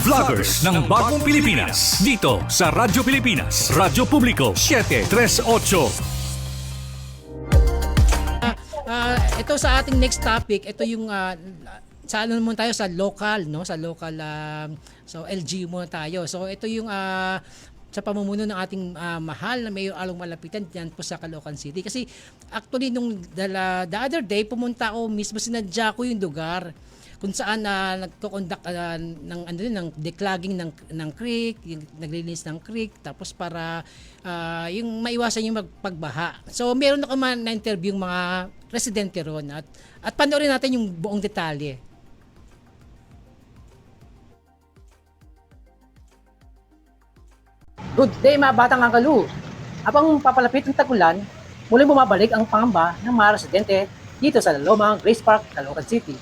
vloggers ng Bagong Pilipinas. Dito sa Radyo Pilipinas, Radyo Publiko 738. Ito sa ating next topic, ito yung sa ano muna tayo sa local, no? Sa local so LGU muna tayo. So ito yung sa pamumuno ng ating mahal na Mayor Along Malapitan diyan po sa Caloocan City. Kasi actually nung the other day pumunta ako mismo, sinadya ko yung lugar kung saan nagko-conduct ng declogging ng creek, yung naglilinis ng creek, tapos para yung maiwasan yung magpagbaha. So meron ako na interview yung mga residente ron at panoorin natin yung buong detalye. Good day mga batang angkalu! Habang papalapit ang tagulan, muling bumabalik ang pangamba ng mga residente dito sa Lalomang Grace Park, Caloocan City.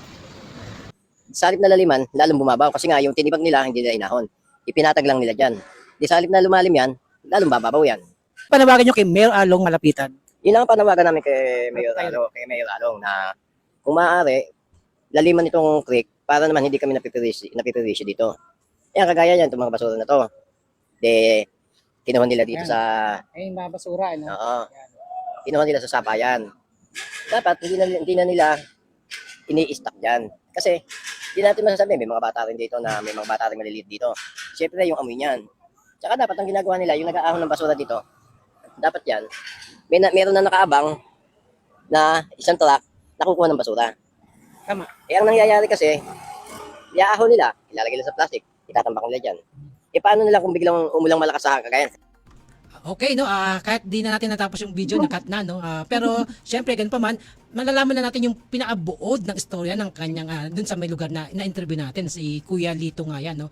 Sa halip na laliman, lalong bumabaw kasi nga yung tinibag nila hindi nila inahon. Ipinatag lang nila dyan. Di sa halip na lumalim yan, lalong bababaw yan. Panawagan nyo kay Mayor Along Malapitan. Yun lang ang panawagan namin kay Mayor Along na kung maaari, laliman itong creek para naman hindi kami napipirisyo dito. Yan, kagaya yan, itong mga basura na to. De, kinuha nila dito sa... Ay, mga basura, ano? Oo. Kinuha nila sa sapayan. Dapat, hindi na nila ini-stack dyan. Kasi, hindi natin masasabi, may mga bata rin dito na may mga bata rin maliliit dito. Siyempre, yung amoy niyan. Tsaka dapat, ang ginagawa nila, yung nag-aahon ng basura dito, dapat yan, meron na nakaabang na isang truck na kukuha ng basura. Tama. Ang nangyayari kasi, iaahon nila, ilalagay nila sa plastic, itatambak nila dyan. Paano nila kung biglang umulang malakas sa kagayan? Okay, no, kahit di na natin natapos yung video, na-cut na, no, pero syempre, ganun pa man, malalaman na natin yung pinakabuod ng istorya ng kanyang, dun sa may lugar na interview natin, si Kuya Lito nga yan, no.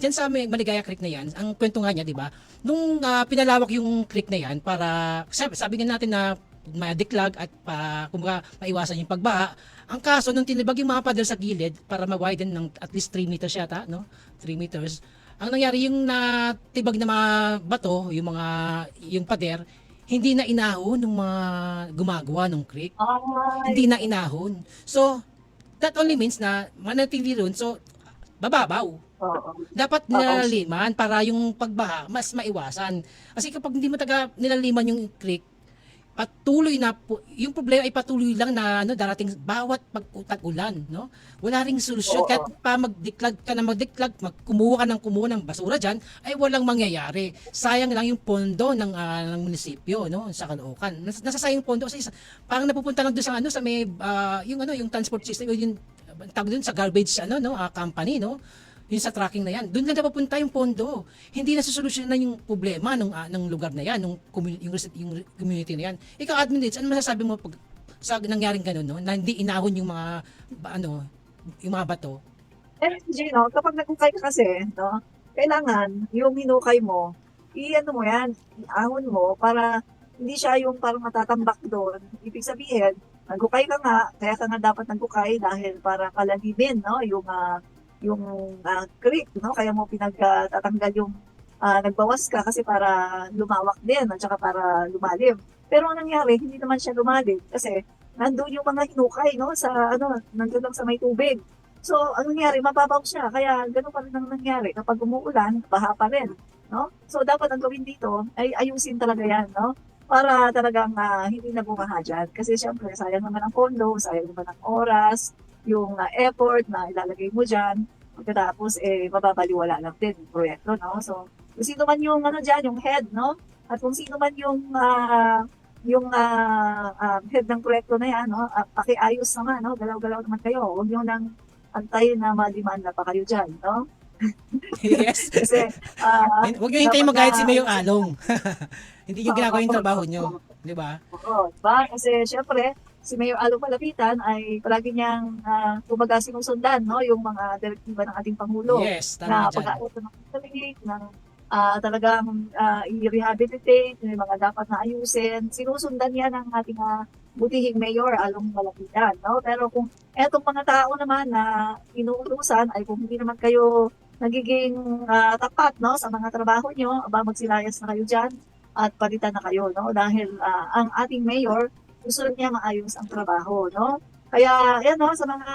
Diyan sa may Maligaya Creek na yan, ang kwento nga niya, di ba, nung pinalawak yung creek na yan, para, sabi nga natin na ma-declog at kumbaga maiwasan yung pagbaha. Ang kaso, nung tinibag yung mga pader sa gilid, para ma-widen ng at least 3 meters yata, no, 3 meters, ang nangyari yung natibag na mga bato, yung pader, hindi na inahon ng mga gumagawa ng creek. Hindi na inahon. So, that only means na manatili ron, so bababaw. Dapat nilaliman para yung pagbaha mas maiwasan. Kasi kapag hindi mo nilaliman yung creek, patuloy na yung problema ay patuloy lang na darating bawat pag-ulan, no? Wala ring solusyon. Kahit pa magdeklag kumuha ng basura diyan, ay walang mangyayari. Sayang lang yung pondo ng munisipyo, no, sa Caloocan. Nasasayang yung pondo kasi parang napupunta lang doon sa sa may yung transport system, yung tawag doon sa garbage company, no? Yung sa tracking na yan, doon lang napapunta yung pondo. Hindi na susolusyonan yung problema ng lugar na yan, yung community na yan. Ikaw, Admin Litz, ano masasabi mo pag sa nangyaring gano'n, no? Na hindi inahon yung mga yung mga bato? No, kapag nagkukay ka kasi, no, kailangan yung hinukay mo, mo yan, ahon mo para hindi siya yung parang matatambak doon. Ibig sabihin, nagkukay ka nga, kaya ka nga dapat nagkukay dahil para palalimin, no, yung creek, no? Kaya mo pinagtatanggal yung nagbawas ka kasi para lumawak din at saka para lumalim. Pero ang nangyari, hindi naman siya lumalim kasi nandun yung mga hinukay, no? Nandun lang sa may tubig. So, ang nangyari, mababaw siya. Kaya ganun pa rin ang nangyari. Kapag umuulan, baha pa rin, no? So, dapat ang gawin dito ay ayusin talaga yan, no? Para talagang hindi na bumaha dyan. Kasi syempre, sayang naman ang pondo, sayang naman ang oras, yung effort na ilalagay mo dyan, pagkatapos mababaliwala lang din yung proyekto, no? So, kung sino man yung dyan, yung head, no? At kung sino man yung head ng proyekto na yan, no? Pakiayos naman, no? Galaw-galaw naman kayo. Huwag nyo nang antayin na madimanda pa kayo dyan, no? Yes. Kasi, huwag nyo hintayin mag-guide si Mayor Along. Hindi yung ginagawa yung trabaho nyo. Di ba? Oo, diba? Kasi syempre, si Mayor Along Malapitan ay palagi niyang kumbaga sinusundan, no, yung mga direktiba ng ating Pangulo. Yes, na tama dyan. pag-aato ng facility, ng talagang i-rehabilitate, yung mga dapat na ayusin. Sinusundan yan ng ating butihing Mayor Along Malapitan. No? Pero kung etong mga tao naman na inuutusan ay kung hindi naman kayo nagiging tapat, no, sa mga trabaho nyo, magsilayas na kayo dyan at palitan na kayo, no? Dahil ang ating Mayor gusto niya maayos ang trabaho, no? Kaya, yan, no, sa mga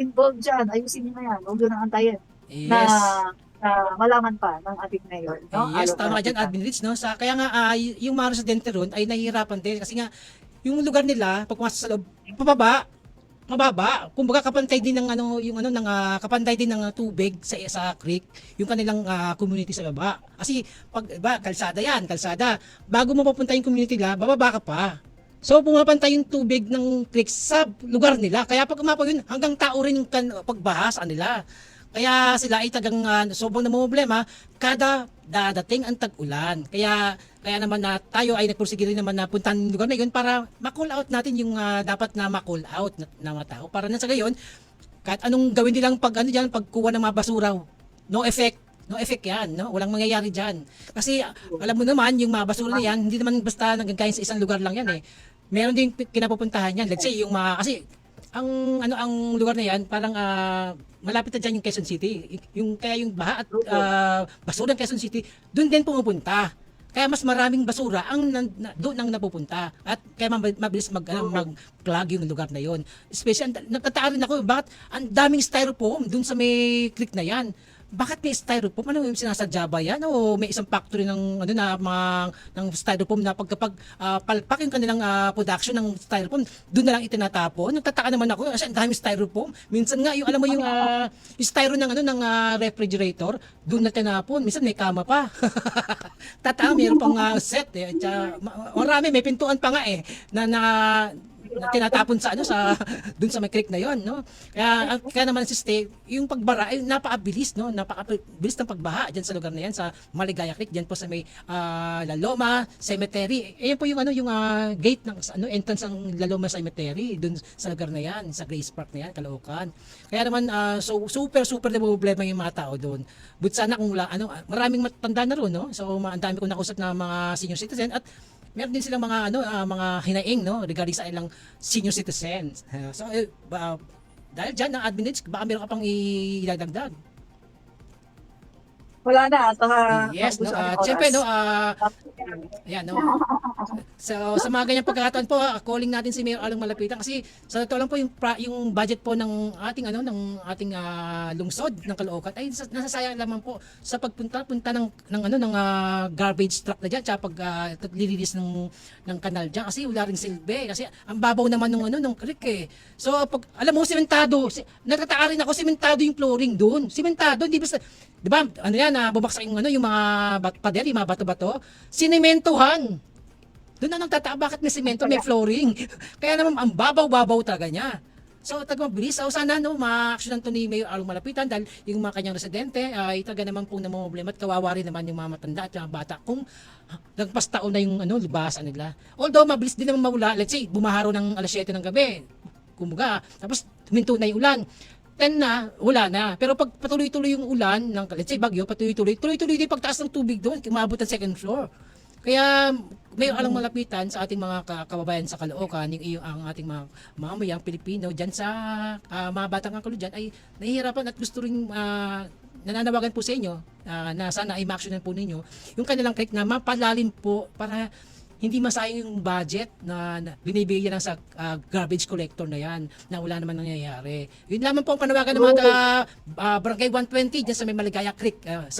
involved dyan, ayusin niyo na yan. Huwag nyo nang antayin na, Yes. na malaman pa ng ating mayor. No? Yes, Alo tama ka dyan, Malapitan. Admin Rich, no? Kaya nga, yung mga residente ron ay nahihirapan din kasi nga, yung lugar nila, pag pumasok sa loob, mababa. Kumbaga kapantay din ng kapantay din ng tubig sa creek, yung kanilang community sa baba. Kasi pag kalsada 'yan, kalsada. Bago mo papunta yung community nila, bababa ka pa. So pumapantay yung tubig ng creek sa lugar nila. Kaya pag umapaw yun, hanggang tao rin yung pagbaha sa nila. Kaya sila ay tagang sobrang namumblema kada dadating ang tag-ulan. Kaya naman na tayo ay nagpursige rin naman na puntahan yung lugar na yun para ma-call out natin yung dapat na ma-call out na mga tao. Para na sa gayon, kahit anong gawin nilang pagkuha ng mga basura, no effect. No effect yan, no? Walang mangyayari diyan. Kasi alam mo naman, yung mga basura na yan, hindi naman basta nagkakain sa isang lugar lang yan eh. Meron din kinapupuntahan yan. Let's say, yung mga, kasi ang lugar na yan parang malapit na diyan yung Quezon City. Kaya yung baha at basura ng Quezon City doon din pumupunta. Kaya mas maraming basura ang doon ang napupunta. At kaya mabilis mag-clog yung lugar na yon. Especially nagtataan rin ako bakit ang daming styrofoam doon sa may creek na yan. Bakit may styrofoam? Ano yung sinasadya ba yan? O may isang factory ng ng styrofoam na pagkapag palpak yung kanilang production ng styrofoam, doon na lang itinatapon. Nagtataka naman ako kasi ang daming styrofoam. Minsan nga yung alam mo yung styro ng refrigerator, doon na tinapon. Minsan may kama pa. Tata, mayroon pang set eh. Marami may pintuan pa nga eh na tinatapon sa doon sa may creek na yon, no? Kaya naman si Stay, yung pagbara ay napakabilis, no? Napakabilis ng pagbaha diyan sa lugar na yan sa Maligaya Creek, diyan po sa may La Loma Cemetery. Ayun po yung yung gate ng entrance ng La Loma Cemetery doon sa lugar na yan, sa Grace Park na yan, Caloocan. Kaya naman so super na problema yung mga tao doon. But sana kung maraming matanda na ron, no? So ang dami ko nakausap na mga senior citizen at meron din silang mga hinaing, no, regarding sa ilang senior citizens. So dahil diyan ng admin, baka meron ka pang idadagdag. Wala na. Yes, no. Siyempre, no, ayan, no. So, sa mga ganyang pagkakataon po, calling natin si Mayor Along Malapitan kasi sa totoo lang po yung budget po ng ating lungsod ng Caloocan ay nasasayang lamang po sa pagpunta ng garbage truck na diyan tsaka paglilinis ng kanal diyan kasi wala ring silbi kasi ang babaw naman ng creek eh. So, alam mo sementado, nagtataka rin ako sementado yung flooring doon. Sementado, hindi basta 'di ba? Bubaksak yung mga pader, yung mga bato-bato, sinementohan. Doon na nagtataka bakit may semento, may flooring. Kaya naman ang babaw-babaw talaga niya. So talagang mabilis. So sana ma-actionan to ni Mayor Along Malapitan dahil yung mga kanyang residente ay talaga naman pong namumblema at kawawa rin naman yung mga matanda at mga bata kung nagpas taon na yung libasan nila. Although mabilis din naman mawala, let's say bumaharo ng alas 7 ng gabi. Kumbaga, tapos huminto na yung ulan. 10 na, wala na. Pero pag patuloy-tuloy yung ulan, let's say bagyo, tuloy-tuloy din pagtaas ng tubig doon, umabot ang second floor. Kaya may Along Malapitan sa ating mga kababayan sa Caloocan, ang ating mga mamamayang Pilipino dyan sa mga batang angkolo dyan ay nahihirapan at gusto rin nananawagan po sa inyo na sana ay ma-actionan po ninyo yung kanilang creek na mapalalim po para hindi masayang yung budget na binibigyan ng sa garbage collector na yan na wala naman nangyayari. Yun lamang po ang panawagan ng mga Barangay 120 dyan sa may Maligaya Creek. So